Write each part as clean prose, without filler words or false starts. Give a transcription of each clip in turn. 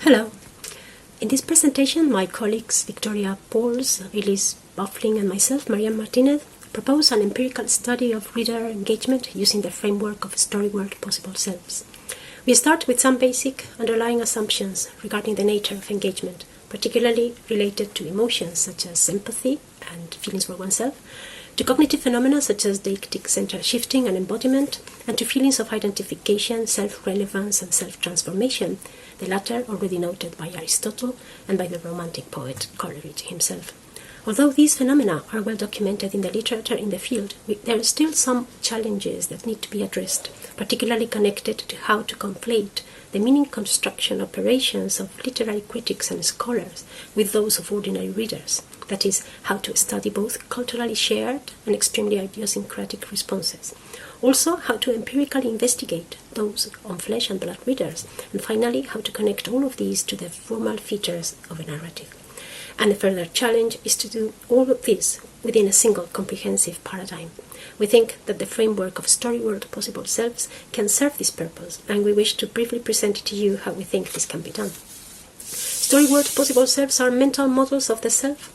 Hello. In this presentation, my colleagues Victoria Pauls, Elise Bulfin, and myself, Martinez, propose an empirical study of reader engagement using the framework of story-world possible selves. We start with some basic underlying assumptions regarding the nature of engagement, particularly related to emotions such as empathy and feelings for oneself, to cognitive phenomena such as deictic center shifting and embodiment, and to feelings of identification, self-relevance, and self-transformation, the latter already noted by Aristotle and by the Romantic poet Coleridge himself. Although these phenomena are well documented in the literature in the field, there are still some challenges that need to be addressed, particularly connected to how to conflate the meaning construction operations of literary critics and scholars with those of ordinary readers. That is, how to study both culturally shared and extremely idiosyncratic responses. Also, how to empirically investigate those on flesh and blood readers. And finally, how to connect all of these to the formal features of a narrative. And a further challenge is to do all of this within a single comprehensive paradigm. We think that the framework of story-world possible selves can serve this purpose, and we wish to briefly present to you how we think this can be done. Story-world possible selves are mental models of the self,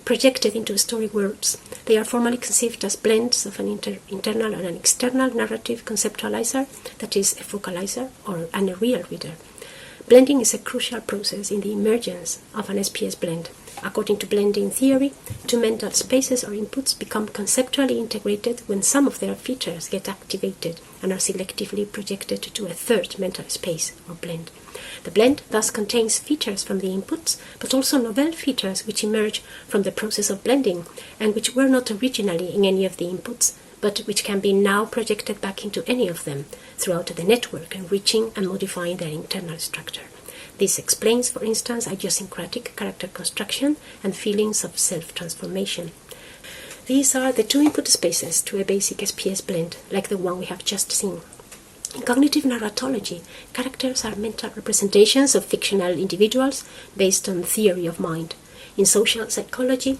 projected into story worlds. They are formally conceived as blends of an internal and an external narrative conceptualizer, that is, a focalizer, and a real reader. Blending is a crucial process in the emergence of an SPS blend. According to blending theory, two mental spaces or inputs become conceptually integrated when some of their features get activated and are selectively projected to a third mental space or blend. The blend thus contains features from the inputs, but also novel features which emerge from the process of blending and which were not originally in any of the inputs, but which can be now projected back into any of them throughout the network, enriching and modifying their internal structure. This explains, for instance, idiosyncratic character construction and feelings of self-transformation. These are the two input spaces to a basic SPS blend, like the one we have just seen. In cognitive narratology, characters are mental representations of fictional individuals based on theory of mind. In social psychology,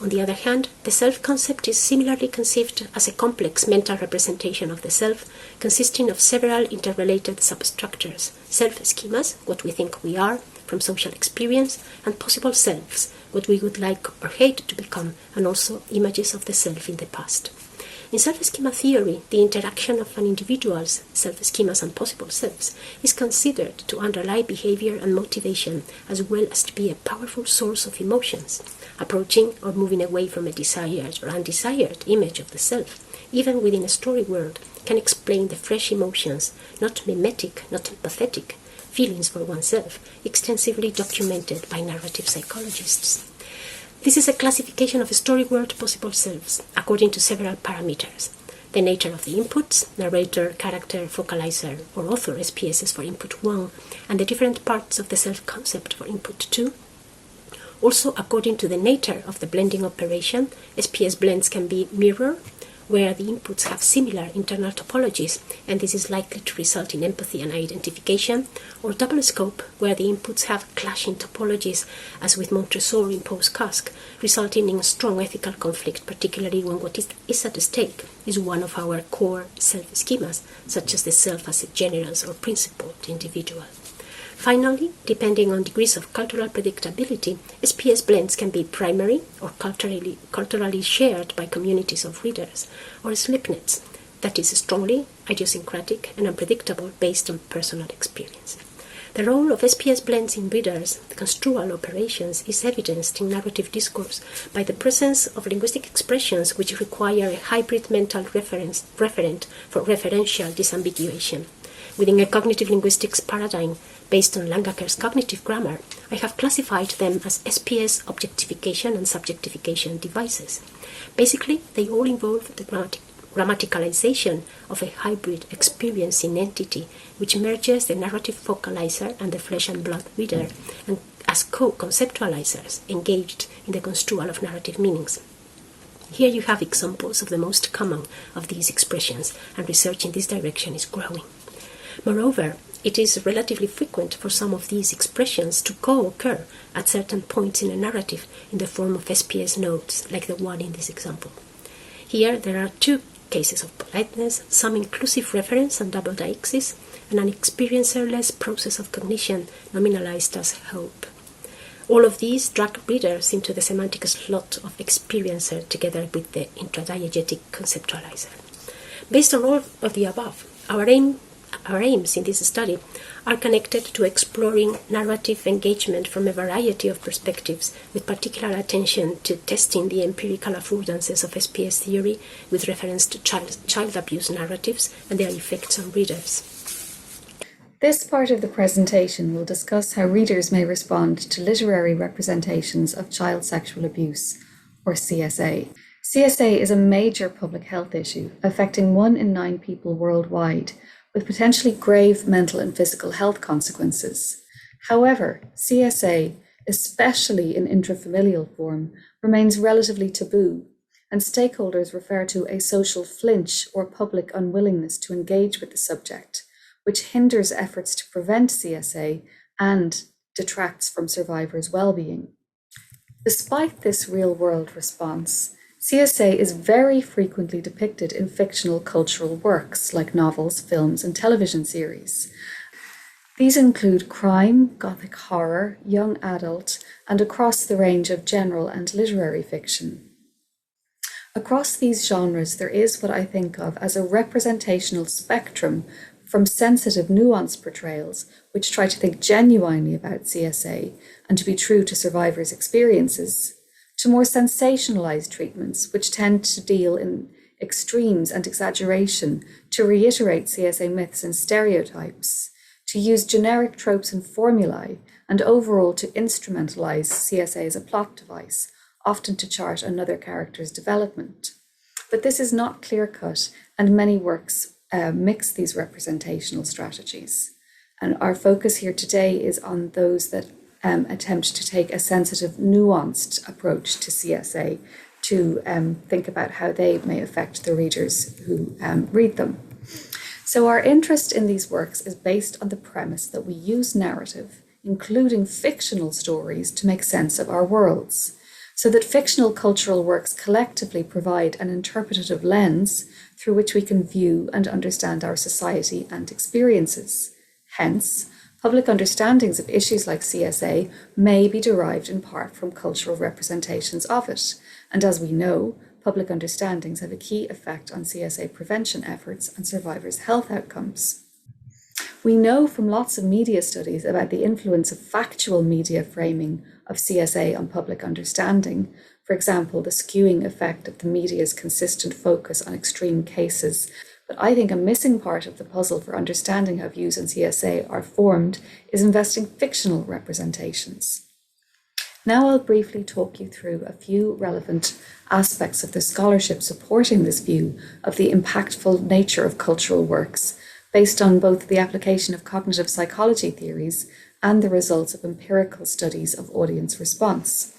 on the other hand, the self-concept is similarly conceived as a complex mental representation of the self, consisting of several interrelated substructures: self-schemas, what we think we are from social experience, and possible selves, what we would like or hate to become, and also images of the self in the past. In self-schema theory, the interaction of an individual's self-schemas and possible selves is considered to underlie behavior and motivation, as well as to be a powerful source of emotions. Approaching or moving away from a desired or undesired image of the self, even within a story world, can explain the fresh emotions, not mimetic, not empathetic, feelings for oneself, extensively documented by narrative psychologists. This is a classification of story-world possible selves according to several parameters: the nature of the inputs, narrator, character, focalizer, or author SPSs for input 1, and the different parts of the self-concept for input 2. Also, according to the nature of the blending operation, SPS blends can be mirror, where the inputs have similar internal topologies, and this is likely to result in empathy and identification, or double scope, where the inputs have clashing topologies, as with Montresor in Post-Casque, resulting in a strong ethical conflict, particularly when what is at stake is one of our core self-schemas, such as the self as a generous or principled individual. Finally, depending on degrees of cultural predictability, SPS blends can be primary or culturally shared by communities of readers, or slipnets, that is strongly idiosyncratic and unpredictable based on personal experience. The role of SPS blends in readers' construal operations is evidenced in narrative discourse by the presence of linguistic expressions which require a hybrid mental referent for referential disambiguation. Within a cognitive linguistics paradigm based on Langaker's cognitive grammar, I have classified them as SPS objectification and subjectification devices. Basically, they all involve the grammaticalization of a hybrid experiencing entity which merges the narrative focalizer and the flesh and blood reader, and as co-conceptualizers engaged in the construal of narrative meanings. Here you have examples of the most common of these expressions, and research in this direction is growing. Moreover, it is relatively frequent for some of these expressions to co-occur at certain points in a narrative in the form of SPS nodes, like the one in this example. Here there are two cases of politeness, some inclusive reference and double deixis, and an experiencer-less process of cognition nominalized as hope. All of these drag readers into the semantic slot of experiencer together with the intradiegetic conceptualizer. Based on all of the above, our aims in this study are connected to exploring narrative engagement from a variety of perspectives, with particular attention to testing the empirical affordances of SPS theory with reference to child abuse narratives and their effects on readers. This part of the presentation will discuss how readers may respond to literary representations of child sexual abuse, or CSA. CSA is a major public health issue affecting 1 in 9 people worldwide, with potentially grave mental and physical health consequences. However, CSA, especially in intrafamilial form, remains relatively taboo, and stakeholders refer to a social flinch or public unwillingness to engage with the subject, which hinders efforts to prevent CSA and detracts from survivors' well-being. Despite this real-world response, CSA is very frequently depicted in fictional cultural works like novels, films, and television series. These include crime, gothic horror, young adult, and across the range of general and literary fiction. Across these genres, there is what I think of as a representational spectrum from sensitive, nuanced portrayals, which try to think genuinely about CSA and to be true to survivors' experiences, to more sensationalized treatments, which tend to deal in extremes and exaggeration, to reiterate CSA myths and stereotypes, to use generic tropes and formulae, and overall to instrumentalize CSA as a plot device, often to chart another character's development. But this is not clear-cut, and many works mix these representational strategies. And our focus here today is on those that attempt to take a sensitive, nuanced approach to CSA to think about how they may affect the readers who read them. So our interest in these works is based on the premise that we use narrative, including fictional stories, to make sense of our worlds, so that fictional cultural works collectively provide an interpretative lens through which we can view and understand our society and experiences. Hence, public understandings of issues like CSA may be derived in part from cultural representations of it, and as we know, public understandings have a key effect on CSA prevention efforts and survivors' health outcomes. We know from lots of media studies about the influence of factual media framing of CSA on public understanding. For example, the skewing effect of the media's consistent focus on extreme cases. But I think a missing part of the puzzle for understanding how views on CSA are formed is investing fictional representations. Now I'll briefly talk you through a few relevant aspects of the scholarship supporting this view of the impactful nature of cultural works, based on both the application of cognitive psychology theories and the results of empirical studies of audience response.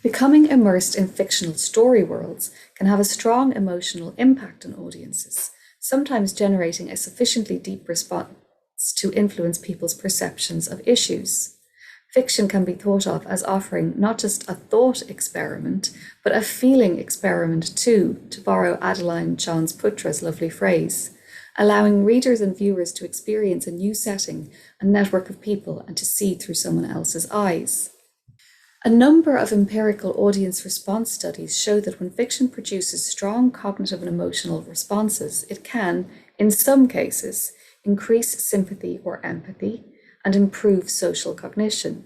Becoming immersed in fictional story worlds can have a strong emotional impact on audiences, sometimes generating a sufficiently deep response to influence people's perceptions of issues. Fiction can be thought of as offering not just a thought experiment, but a feeling experiment too, to borrow Adeline Chance Putra's lovely phrase, allowing readers and viewers to experience a new setting, a network of people, and to see through someone else's eyes. A number of empirical audience response studies show that when fiction produces strong cognitive and emotional responses, it can, in some cases, increase sympathy or empathy and improve social cognition.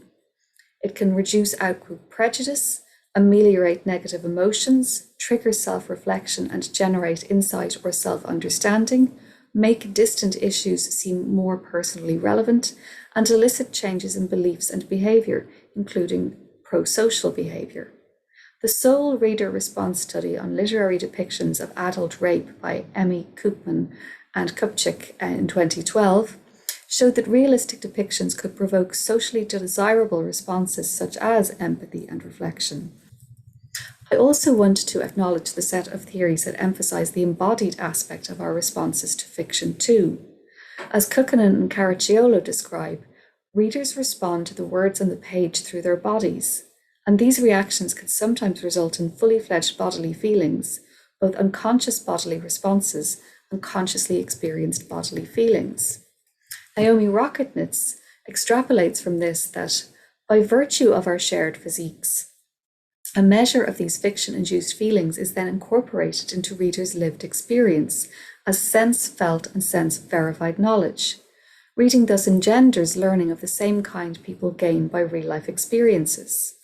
It can reduce outgroup prejudice, ameliorate negative emotions, trigger self-reflection and generate insight or self-understanding, make distant issues seem more personally relevant, and elicit changes in beliefs and behavior, including pro-social behavior. The Seoul Reader Response Study on literary depictions of adult rape by Emmy Koopman and Kupchik in 2012 showed that realistic depictions could provoke socially desirable responses such as empathy and reflection. I also want to acknowledge the set of theories that emphasize the embodied aspect of our responses to fiction too. As Kukkonen and Caracciolo describe, readers respond to the words on the page through their bodies, and these reactions can sometimes result in fully fledged bodily feelings, both unconscious bodily responses and consciously experienced bodily feelings. Naomi Rocketnitz extrapolates from this that, by virtue of our shared physiques, a measure of these fiction-induced feelings is then incorporated into readers' lived experience as sense-felt and sense-verified knowledge. Reading thus engenders learning of the same kind people gain by real-life experiences.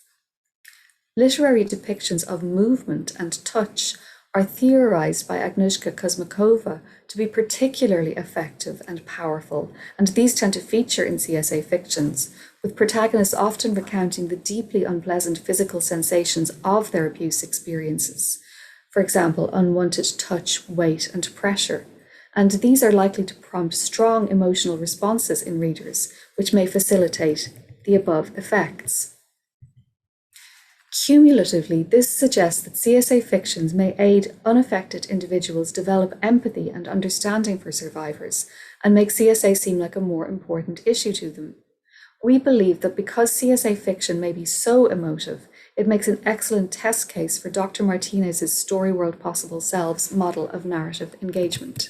Literary depictions of movement and touch are theorized by Agnieszka Kosmakova to be particularly effective and powerful, and these tend to feature in CSA fictions, with protagonists often recounting the deeply unpleasant physical sensations of their abuse experiences. For example, unwanted touch, weight, and pressure. And these are likely to prompt strong emotional responses in readers, which may facilitate the above effects. Cumulatively, this suggests that CSA fictions may aid unaffected individuals develop empathy and understanding for survivors, and make CSA seem like a more important issue to them. We believe that because CSA fiction may be so emotive, it makes an excellent test case for Dr. Martinez's Story World Possible Selves model of narrative engagement.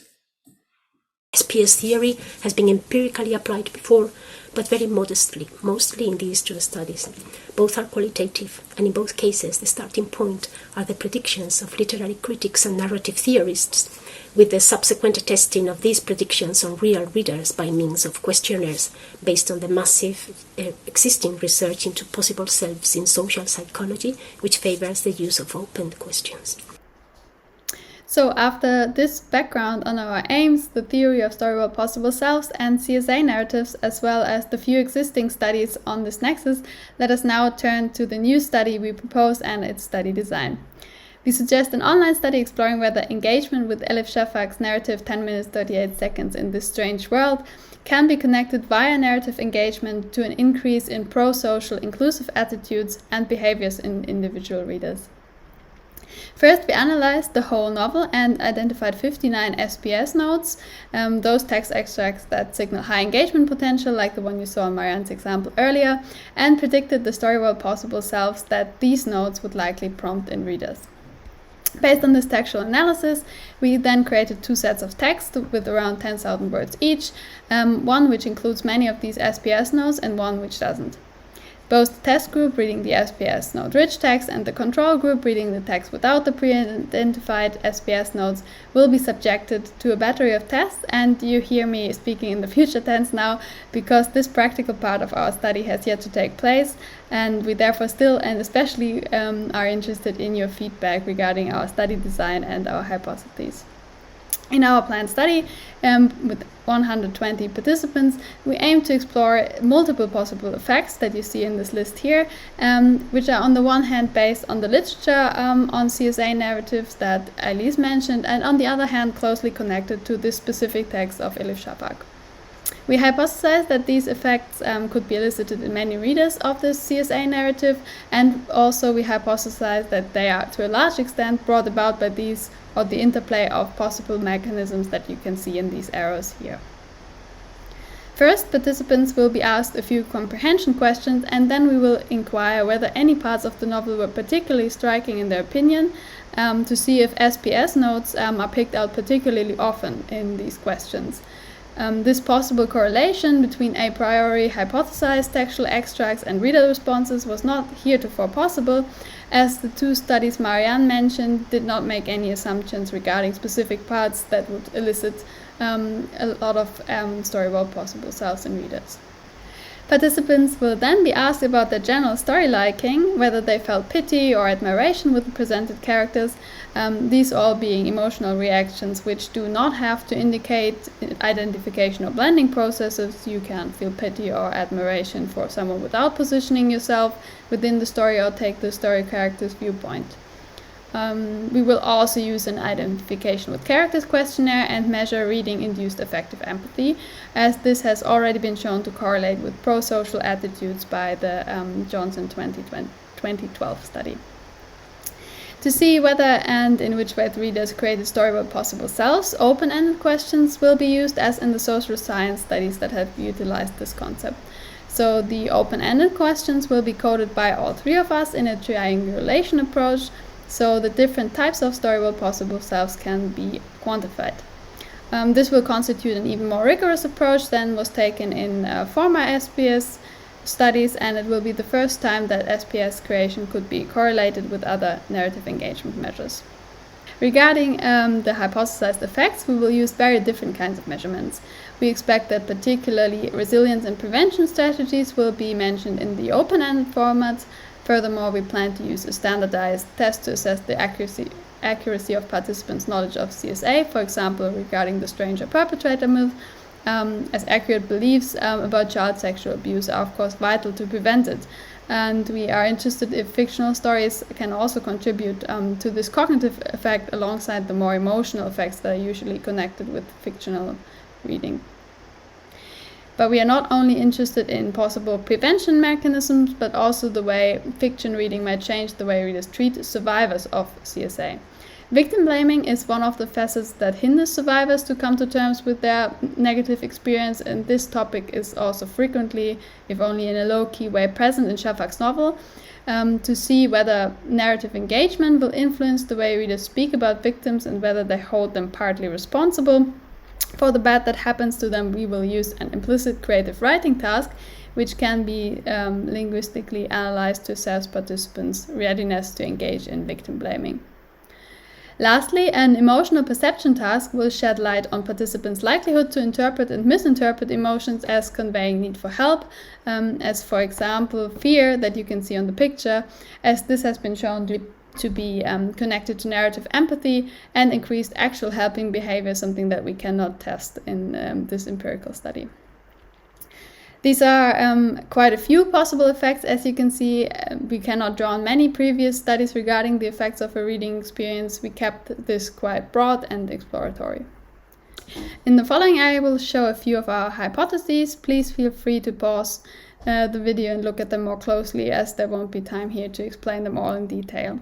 SPS theory has been empirically applied before, but very modestly, mostly in these two studies. Both are qualitative, and in both cases the starting point are the predictions of literary critics and narrative theorists, with the subsequent testing of these predictions on real readers by means of questionnaires based on the massive existing research into possible selves in social psychology, which favors the use of open questions. So after this background on our aims, the theory of story world possible selves, and CSA narratives, as well as the few existing studies on this nexus, let us now turn to the new study we propose and its study design. We suggest an online study exploring whether engagement with Elif Shafak's narrative 10 minutes 38 seconds in this strange world can be connected via narrative engagement to an increase in pro-social inclusive attitudes and behaviors in individual readers. First, we analyzed the whole novel and identified 59 SPS notes, those text extracts that signal high engagement potential, like the one you saw in Marianne's example earlier, and predicted the story world possible selves that these notes would likely prompt in readers. Based on this textual analysis, we then created two sets of text with around 10,000 words each, one which includes many of these SPS notes and one which doesn't. Both the test group reading the SPS note-rich text and the control group reading the text without the pre-identified SPS notes will be subjected to a battery of tests, and you hear me speaking in the future tense now because this practical part of our study has yet to take place, and we therefore still and especially are interested in your feedback regarding our study design and our hypotheses. In our planned study, with 120 participants, we aim to explore multiple possible effects that you see in this list here, which are on the one hand based on the literature on CSA narratives that Elise mentioned, and on the other hand closely connected to this specific text of Elif Shafak. We hypothesized that these effects could be elicited in many readers of this CSA narrative, and also we hypothesized that they are to a large extent brought about by these or the interplay of possible mechanisms that you can see in these arrows here. First, participants will be asked a few comprehension questions, and then we will inquire whether any parts of the novel were particularly striking in their opinion, to see if SPS notes are picked out particularly often in these questions. This possible correlation between a priori hypothesized textual extracts and reader responses was not heretofore possible, as the two studies Marianne mentioned did not make any assumptions regarding specific parts that would elicit a lot of story world possible selves in readers. Participants will then be asked about their general story liking, whether they felt pity or admiration with the presented characters, these all being emotional reactions which do not have to indicate identification or blending processes. You can feel pity or admiration for someone without positioning yourself within the story or take the story character's viewpoint. We will also use an identification with characters questionnaire and measure reading-induced affective empathy, as this has already been shown to correlate with pro-social attitudes by the Johnson 2012 study. To see whether and in which way the readers created story world possible selves, open-ended questions will be used as in the social science studies that have utilized this concept. So the open-ended questions will be coded by all three of us in a triangulation approach, so the different types of story world possible selves can be quantified. This will constitute an even more rigorous approach than was taken in former SPS studies, and it will be the first time that SPS creation could be correlated with other narrative engagement measures. Regarding the hypothesized effects, we will use very different kinds of measurements. We expect that particularly resilience and prevention strategies will be mentioned in the open-ended format. Furthermore, we plan to use a standardized test to assess the accuracy of participants' knowledge of CSA, for example, regarding the stranger-perpetrator myth, as accurate beliefs about child sexual abuse are of course vital to prevent it. And we are interested if fictional stories can also contribute to this cognitive effect alongside the more emotional effects that are usually connected with fictional reading. But we are not only interested in possible prevention mechanisms, but also the way fiction reading might change the way readers treat survivors of CSA. Victim blaming is one of the facets that hinders survivors to come to terms with their negative experience, and this topic is also frequently, if only in a low-key way, present in Shafak's novel, to see whether narrative engagement will influence the way readers speak about victims and whether they hold them partly responsible for the bad that happens to them. We will use an implicit creative writing task, which can be linguistically analyzed to assess participants' readiness to engage in victim blaming. Lastly, an emotional perception task will shed light on participants' likelihood to interpret and misinterpret emotions as conveying need for help, as for example fear that you can see on the picture, as this has been shown to be connected to narrative empathy and increased actual helping behavior, something that we cannot test in this empirical study. These are quite a few possible effects. As you can see, we cannot draw on many previous studies regarding the effects of a reading experience. We kept this quite broad and exploratory. In the following, I will show a few of our hypotheses. Please feel free to pause the video and look at them more closely, as there won't be time here to explain them all in detail.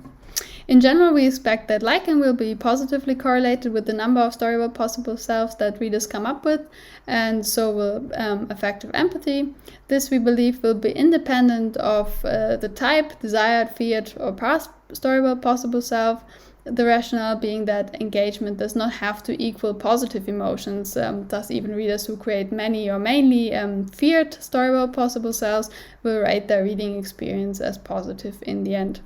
In general, we expect that liking will be positively correlated with the number of storyboard possible selves that readers come up with, and so will affective empathy. This, we believe, will be independent of the type, desired, feared, or past storyboard possible self, the rationale being that engagement does not have to equal positive emotions. Thus, even readers who create many or mainly feared storyboard possible selves will rate their reading experience as positive in the end.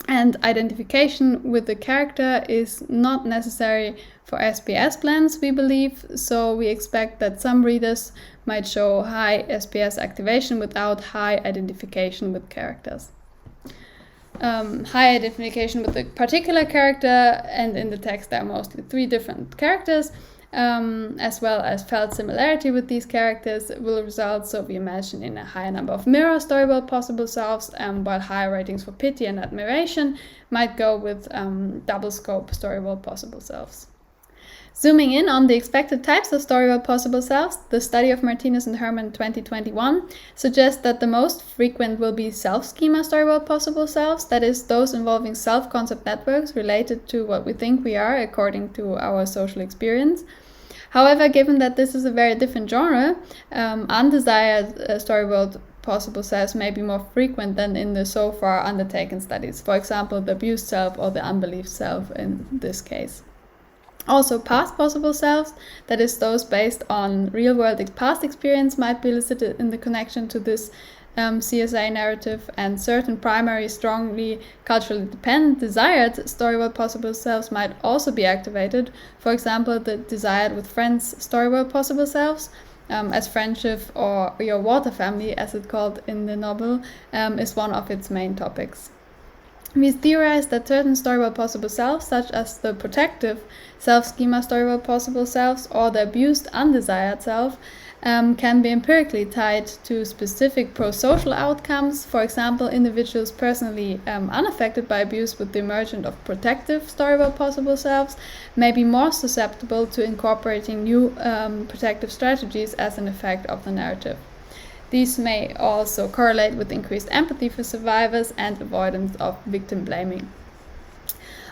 And identification with the character is not necessary for SPS blends, we believe, so we expect that some readers might show high SPS activation without high identification with characters. High identification with a particular character, and in the text there are mostly 3 different characters, as well as felt similarity with these characters will result, so we imagine, in a higher number of mirror storyboard possible selves, while higher ratings for pity and admiration might go with double scope storyboard possible selves. Zooming in on the expected types of storyboard possible selves, the study of Martinez and Herman 2021 suggests that the most frequent will be self-schema storyboard possible selves, that is, those involving self-concept networks related to what we think we are according to our social experience. However, given that this is a very different genre, undesired storyboard possible selves may be more frequent than in the so far undertaken studies, for example, the abused self or the unbelieved self in this case. Also, past possible selves, that is, those based on real-world past experience, might be elicited in the connection to this CSA narrative, and certain primary, strongly culturally dependent, desired storyboard possible selves might also be activated. For example, the desired with friends storyboard possible selves, as friendship or your water family, as it's called in the novel, is one of its main topics. We theorize that certain storyboard possible selves, such as the protective self-schema storyboard possible selves or the abused undesired self, can be empirically tied to specific pro-social outcomes. For example, individuals personally unaffected by abuse with the emergence of protective storyboard possible selves may be more susceptible to incorporating new protective strategies as an effect of the narrative. These may also correlate with increased empathy for survivors and avoidance of victim blaming.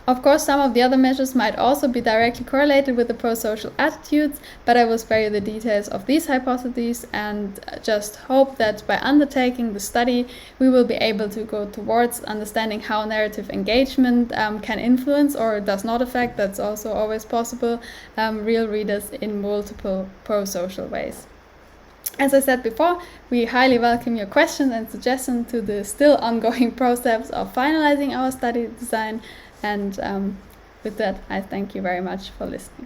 Of course, some of the other measures might also be directly correlated with the pro-social attitudes, but I will spare you the details of these hypotheses and just hope that by undertaking the study, we will be able to go towards understanding how narrative engagement can influence or does not affect, that's also always possible, real readers in multiple pro-social ways. As I said before, we highly welcome your questions and suggestions to the still ongoing process of finalizing our study design. And with that, I thank you very much for listening.